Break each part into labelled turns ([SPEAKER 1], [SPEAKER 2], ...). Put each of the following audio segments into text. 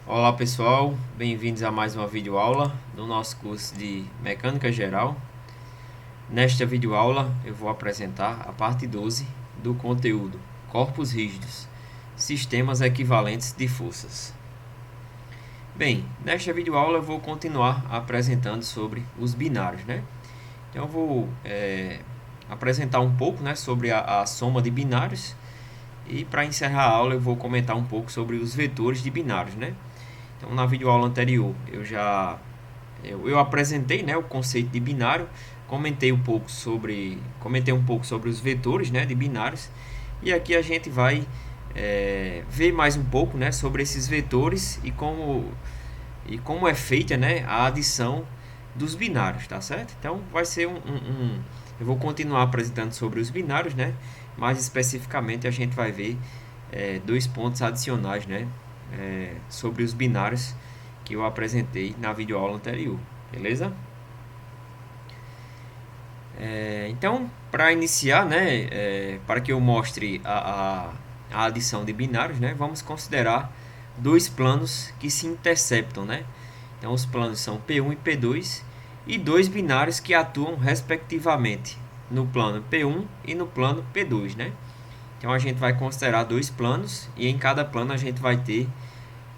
[SPEAKER 1] Olá pessoal, bem-vindos a mais uma videoaula do nosso curso de Mecânica Geral. Nesta videoaula eu vou apresentar a parte 12 do conteúdo Corpos rígidos, sistemas equivalentes de forças. Bem, nesta videoaula eu vou continuar apresentando sobre os binários, né? Então eu vou apresentar um pouco, né, sobre a soma de binários e para encerrar a aula eu vou comentar um pouco sobre os vetores de binários, né? Então, na videoaula anterior, eu apresentei, né, o conceito de binário, comentei um pouco sobre os vetores, né, de binários, e aqui a gente vai ver mais um pouco, né, sobre esses vetores e como é feita, né, a adição dos binários, tá certo? Então, vai ser eu vou continuar apresentando sobre os binários, né, mais especificamente a gente vai ver dois pontos adicionais, né, sobre os binários que eu apresentei na videoaula anterior, beleza? Então, para iniciar, né, para que eu mostre a adição de binários, né, vamos considerar dois planos que se interceptam, né? Então, os planos são P1 e P2 e dois binários que atuam respectivamente no plano P1 e no plano P2, né? Então, a gente vai considerar dois planos e em cada plano a gente vai ter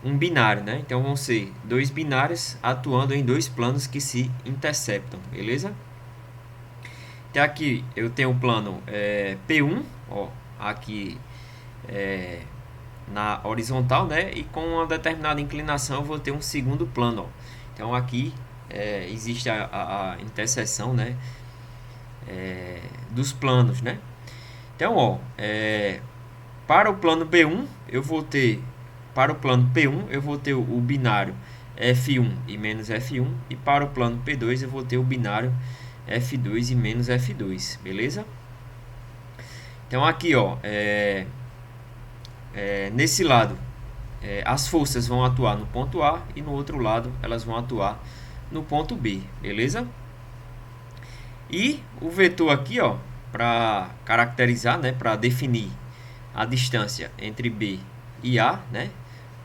[SPEAKER 1] um binário, né? Então vão ser dois binários atuando em dois planos que se interceptam, beleza? Então aqui eu tenho o plano P1, ó, aqui na horizontal, né? E com uma determinada inclinação eu vou ter um segundo plano, ó. Então aqui existe a interseção, né? Dos planos, né? Então, ó, para o plano B1 eu vou ter para o plano P1 eu vou ter o binário F1 e menos F1 e para o plano P2 eu vou ter o binário F2 e menos F2, beleza? Então aqui, ó, nesse lado as forças vão atuar no ponto A e no outro lado elas vão atuar no ponto B, beleza? E o vetor aqui, ó, para caracterizar, né, para definir a distância entre B e A, né,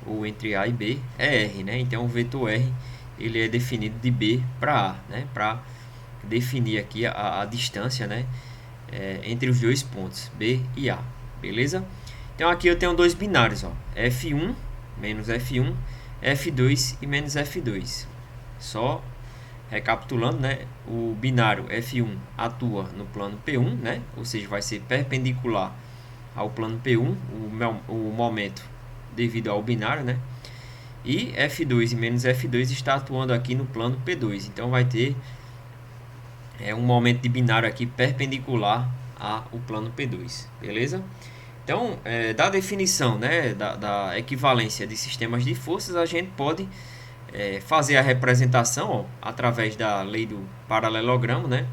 [SPEAKER 1] ou entre A e B, é R, né? Então o vetor R ele é definido de B para A, né? Para definir aqui a distância, né? Entre os dois pontos B e A, beleza? Então aqui eu tenho dois binários, ó, F1 menos F1, F2 e menos F2. Só recapitulando, né? O binário F1 atua no plano P1, né? Ou seja, vai ser perpendicular ao plano P1, o momento devido ao binário, né? E F2 e menos F2 está atuando aqui no plano P2. Então vai ter um momento de binário aqui perpendicular ao plano P2, beleza? Então, da definição, né, da equivalência de sistemas de forças, a gente pode fazer a representação, ó, através da lei do paralelogramo, né?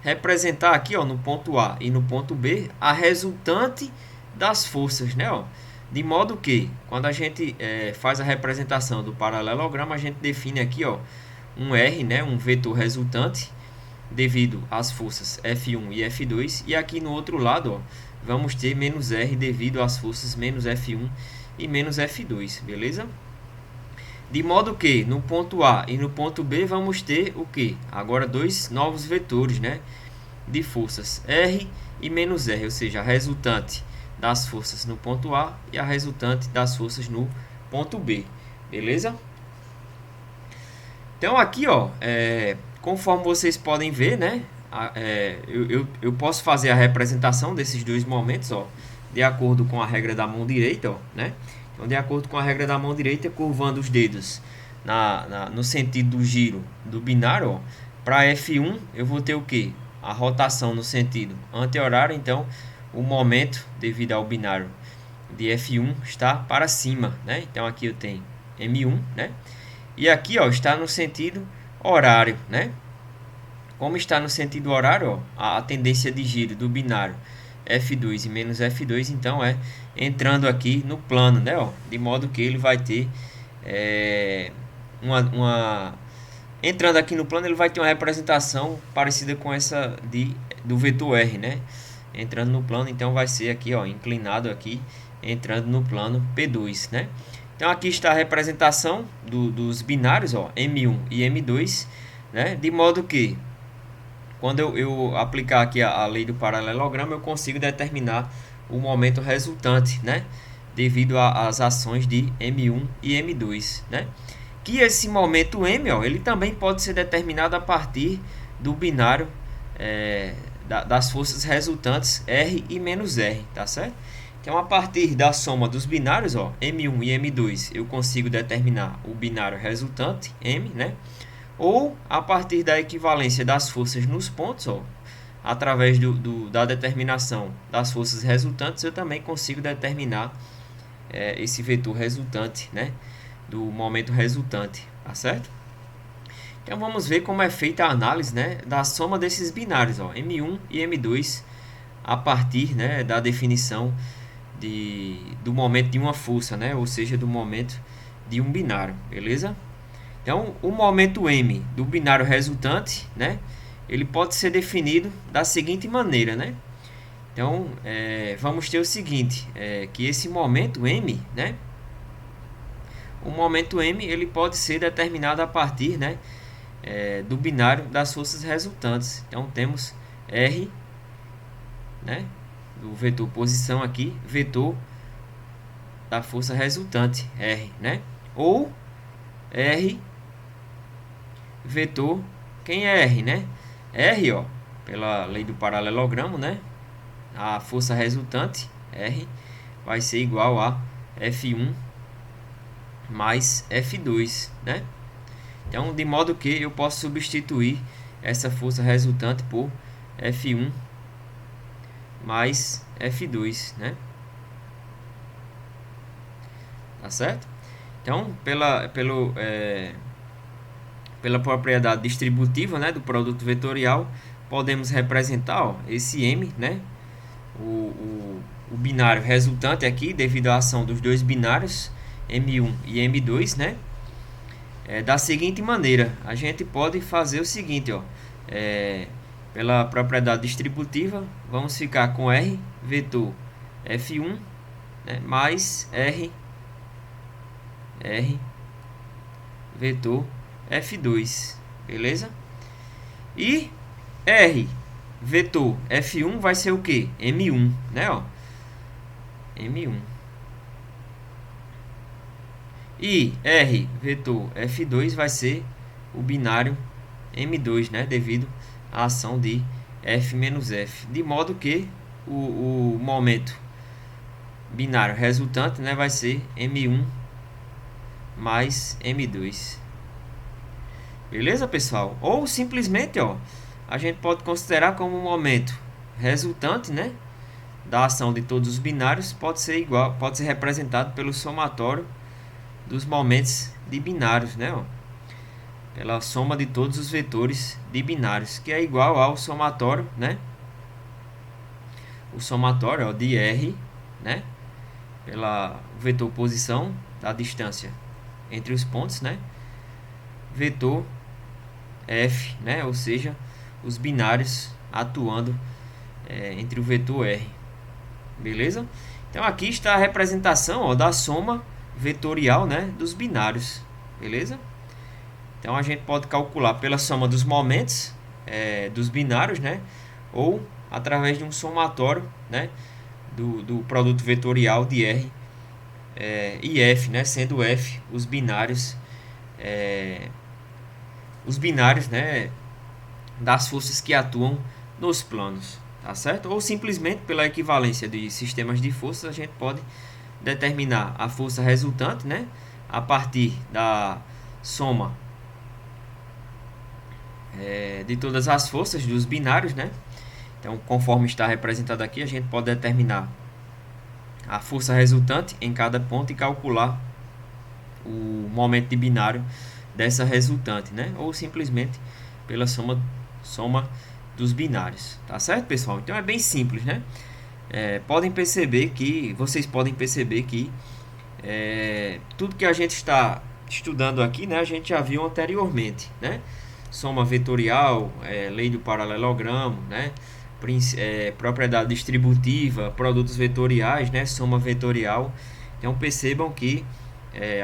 [SPEAKER 1] Representar aqui, ó, no ponto A e no ponto B a resultante das forças, né? Ó. De modo que, quando a gente faz a representação do paralelogramo, a gente define aqui, ó, um R, né, um vetor resultante, devido às forças F1 e F2. E aqui no outro lado, ó, vamos ter menos R devido às forças menos F1 e menos F2, beleza? De modo que no ponto A e no ponto B vamos ter o que? Agora dois novos vetores, né, de forças R e menos R, ou seja, a resultante das forças no ponto A e a resultante das forças no ponto B, beleza? Então aqui, ó, conforme vocês podem ver, né, eu posso fazer a representação desses dois momentos, ó, de acordo com a regra da mão direita, ó, né? Então, de acordo com a regra da mão direita, curvando os dedos no sentido do giro do binário, para F1 eu vou ter o que? A rotação no sentido anti-horário, então o momento devido ao binário de F1 está para cima, né? Então aqui eu tenho M1, né? E aqui, ó, está no sentido horário, né? Como está no sentido horário, ó, a tendência de giro do binário F2 e menos F2, então entrando aqui no plano, né? Ó, de modo que ele vai ter entrando aqui no plano, ele vai ter uma representação parecida com essa do vetor R, né? Entrando no plano, então vai ser aqui, ó, inclinado aqui, entrando no plano P2, né? Então aqui está a representação dos binários, ó, M1 e M2, né? De modo que quando eu aplicar aqui a lei do paralelogramo, eu consigo determinar o momento resultante, né? Devido às ações de M1 e M2, né? Que esse momento M, ó, ele também pode ser determinado a partir do binário das forças resultantes R e menos R, tá certo? Então, a partir da soma dos binários, ó, M1 e M2, eu consigo determinar o binário resultante, M, né? Ou, a partir da equivalência das forças nos pontos, ó, através da determinação das forças resultantes, eu também consigo determinar esse vetor resultante, né? Do momento resultante, tá certo? Então, vamos ver como é feita a análise, né, da soma desses binários, ó, M1 e M2, a partir, né, da definição do momento de uma força, né? Ou seja, do momento de um binário, beleza? Então, o momento M do binário resultante, né? Ele pode ser definido da seguinte maneira, né? Então, vamos ter o seguinte, que esse momento M, né? O momento M ele pode ser determinado a partir, né, do binário das forças resultantes. Então, temos R, né? Do vetor posição aqui, vetor da força resultante, R, né? Ou R, vetor, quem é R, né? R, ó, pela lei do paralelogramo, né? A força resultante, R, vai ser igual a F1 mais F2, né? Então, de modo que eu posso substituir essa força resultante por F1 mais F2, né? Tá certo? Então, pela propriedade distributiva, né, do produto vetorial, podemos representar, ó, esse M, né? O binário resultante aqui, devido à ação dos dois binários, M1 e M2, né? Da seguinte maneira, a gente pode fazer o seguinte, ó, pela propriedade distributiva, vamos ficar com R, vetor F1, né, mais R, vetor F2, beleza? E R, vetor F1 vai ser o que? M1, né, ó? M1. E R, vetor F2 vai ser o binário M2, né, devido à ação de F menos F. De modo que o momento binário resultante, né, vai ser M1 mais M2. Beleza, pessoal? Ou simplesmente, ó, a gente pode considerar como um momento resultante, né, da ação de todos os binários pode ser representado pelo somatório dos momentos de binários, né, ó, pela soma de todos os vetores de binários, que é igual ao somatório, né, o somatório, ó, de R, né, pela vetor posição da distância entre os pontos, né, vetor F, né, ou seja, os binários atuando entre o vetor R, beleza? Então aqui está a representação, ó, da soma vetorial, né, dos binários, beleza? Então a gente pode calcular pela soma dos momentos dos binários, né, ou através de um somatório, né, do produto vetorial de R e F, né, sendo F os binários, né, das forças que atuam nos planos, tá certo? Ou simplesmente pela equivalência de sistemas de forças, a gente pode determinar a força resultante, né, a partir da soma de todas as forças dos binários, né? Então, conforme está representado aqui, a gente pode determinar a força resultante em cada ponto e calcular o momento de binário dessa resultante, né? Ou simplesmente pela soma dos binários, tá certo, pessoal? Então é bem simples, né? Vocês podem perceber que tudo que a gente está estudando aqui, né, a gente já viu anteriormente, né? Soma vetorial, lei do paralelogramo, né? Propriedade distributiva, produtos vetoriais, né? Soma vetorial. Então percebam que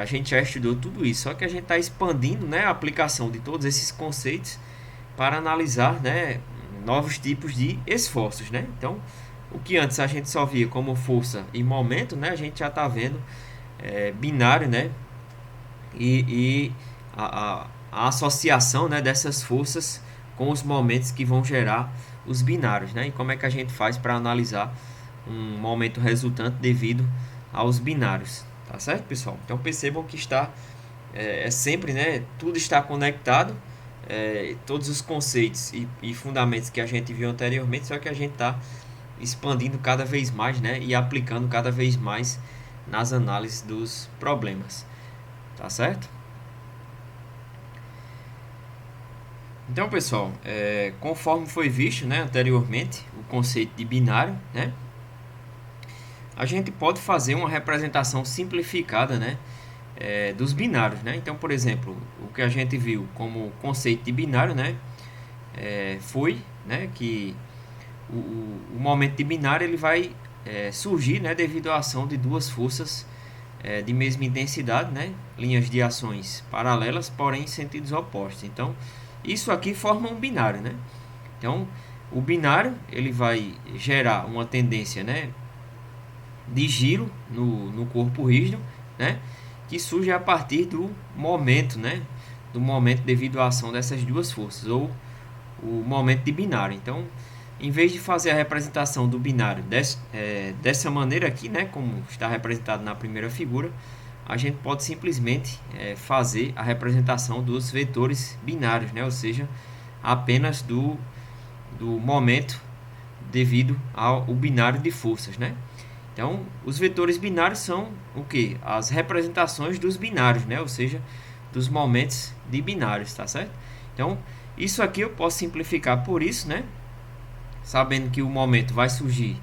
[SPEAKER 1] a gente já estudou tudo isso, só que a gente está expandindo, né, a aplicação de todos esses conceitos para analisar, né, novos tipos de esforços, né? Então, o que antes a gente só via como força e momento, né, a gente já está vendo binário, né, e a associação, né, dessas forças com os momentos que vão gerar os binários, né? E como é que a gente faz para analisar um momento resultante devido aos binários, tá certo, pessoal? Então percebam que está sempre, né, tudo está conectado, todos os conceitos e fundamentos que a gente viu anteriormente, só que a gente está expandindo cada vez mais, né, e aplicando cada vez mais nas análises dos problemas, tá certo? Então, pessoal, conforme foi visto, né, anteriormente, o conceito de binário, né, a gente pode fazer uma representação simplificada, né, dos binários, né? Então, por exemplo, o que a gente viu como conceito de binário, né, foi, né, que o momento de binário ele vai surgir, né, devido à ação de duas forças de mesma intensidade, né, linhas de ações paralelas, porém em sentidos opostos. Então, isso aqui forma um binário, né? Então, o binário ele vai gerar uma tendência, né, de giro no corpo rígido, né, que surge a partir do momento, né, do momento devido à ação dessas duas forças, ou o momento de binário. Então, em vez de fazer a representação do binário dessa maneira aqui, né, como está representado na primeira figura, a gente pode simplesmente fazer a representação dos vetores binários, né, ou seja, apenas do momento devido ao binário de forças, né? Então, os vetores binários são o que? As representações dos binários, né? Ou seja, dos momentos de binários, tá certo? Então, isso aqui eu posso simplificar por isso, né? Sabendo que o momento vai surgir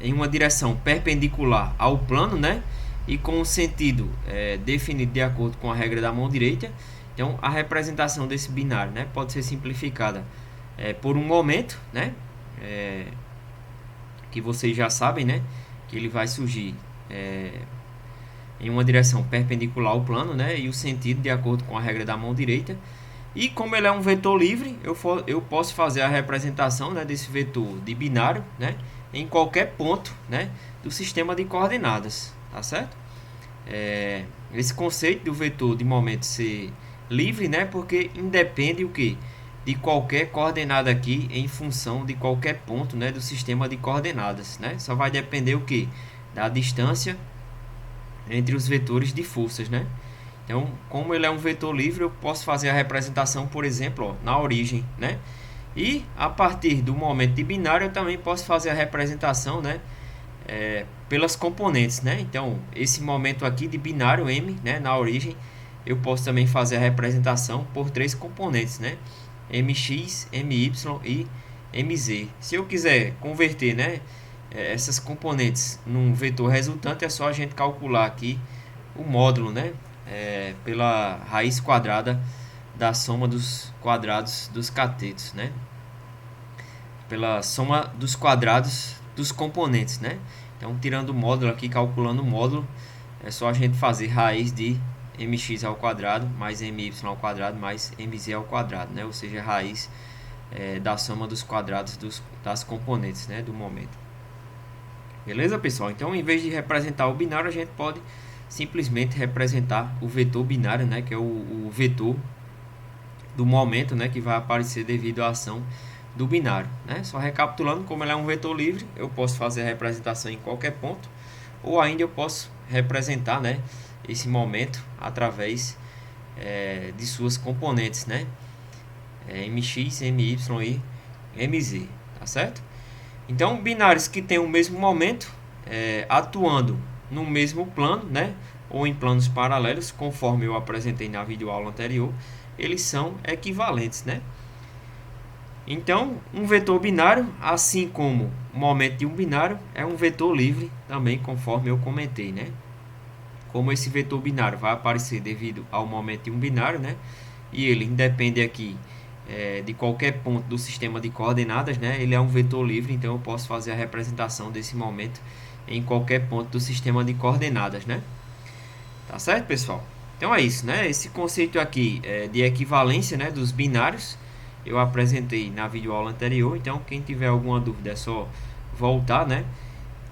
[SPEAKER 1] em uma direção perpendicular ao plano, né? E com o sentido definido de acordo com a regra da mão direita. Então, a representação desse binário, né, pode ser simplificada por um momento, né? Que vocês já sabem, né, que ele vai surgir em uma direção perpendicular ao plano, né, e o sentido de acordo com a regra da mão direita. E como ele é um vetor livre, eu posso fazer a representação, né, desse vetor de binário, né, em qualquer ponto, né, do sistema de coordenadas, tá certo? Esse conceito do vetor de momento ser livre, né, porque independe o que? De qualquer coordenada aqui em função de qualquer ponto, né, do sistema de coordenadas, né? Só vai depender o que? Da distância entre os vetores de forças, né? Então, como ele é um vetor livre, eu posso fazer a representação, por exemplo, ó, na origem, né? E a partir do momento de binário, eu também posso fazer a representação, né, pelas componentes, né? Então, esse momento aqui de binário M, né, na origem, eu posso também fazer a representação por três componentes, né? mx, my e mz. Se eu quiser converter, né, essas componentes num vetor resultante, é só a gente calcular aqui o módulo, né, pela raiz quadrada da soma dos quadrados dos catetos, né, pela soma dos quadrados dos componentes, né. Então, tirando o módulo aqui, calculando o módulo, é só a gente fazer raiz de mx ao quadrado mais my ao quadrado mais mz ao quadrado, né? Ou seja, a raiz da soma dos quadrados das componentes, né, do momento. Beleza, pessoal? Então, em vez de representar o binário, a gente pode simplesmente representar o vetor binário, né, que é o vetor do momento, né, que vai aparecer devido à ação do binário, né? Só recapitulando, como ele é um vetor livre, eu posso fazer a representação em qualquer ponto, ou ainda eu posso representar, né, esse momento através de suas componentes, né, mx, my e mz, tá certo? Então, binários que têm o mesmo momento atuando no mesmo plano, né, ou em planos paralelos, conforme eu apresentei na videoaula anterior, eles são equivalentes, né? Então, um vetor binário, assim como o momento de um binário, é um vetor livre também, conforme eu comentei, né? Como esse vetor binário vai aparecer devido ao momento de um binário, né? E ele independe aqui de qualquer ponto do sistema de coordenadas, né? Ele é um vetor livre, então eu posso fazer a representação desse momento em qualquer ponto do sistema de coordenadas, né? Tá certo, pessoal? Então é isso, né? Esse conceito aqui de equivalência, né, dos binários eu apresentei na videoaula anterior. Então, quem tiver alguma dúvida é só voltar, né?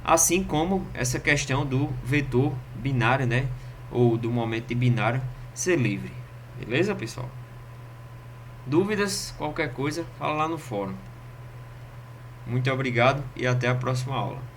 [SPEAKER 1] Assim como essa questão do vetor binário, né? Ou do momento de binário ser livre. Beleza, pessoal? Dúvidas, qualquer coisa, fala lá no fórum. Muito obrigado e até a próxima aula.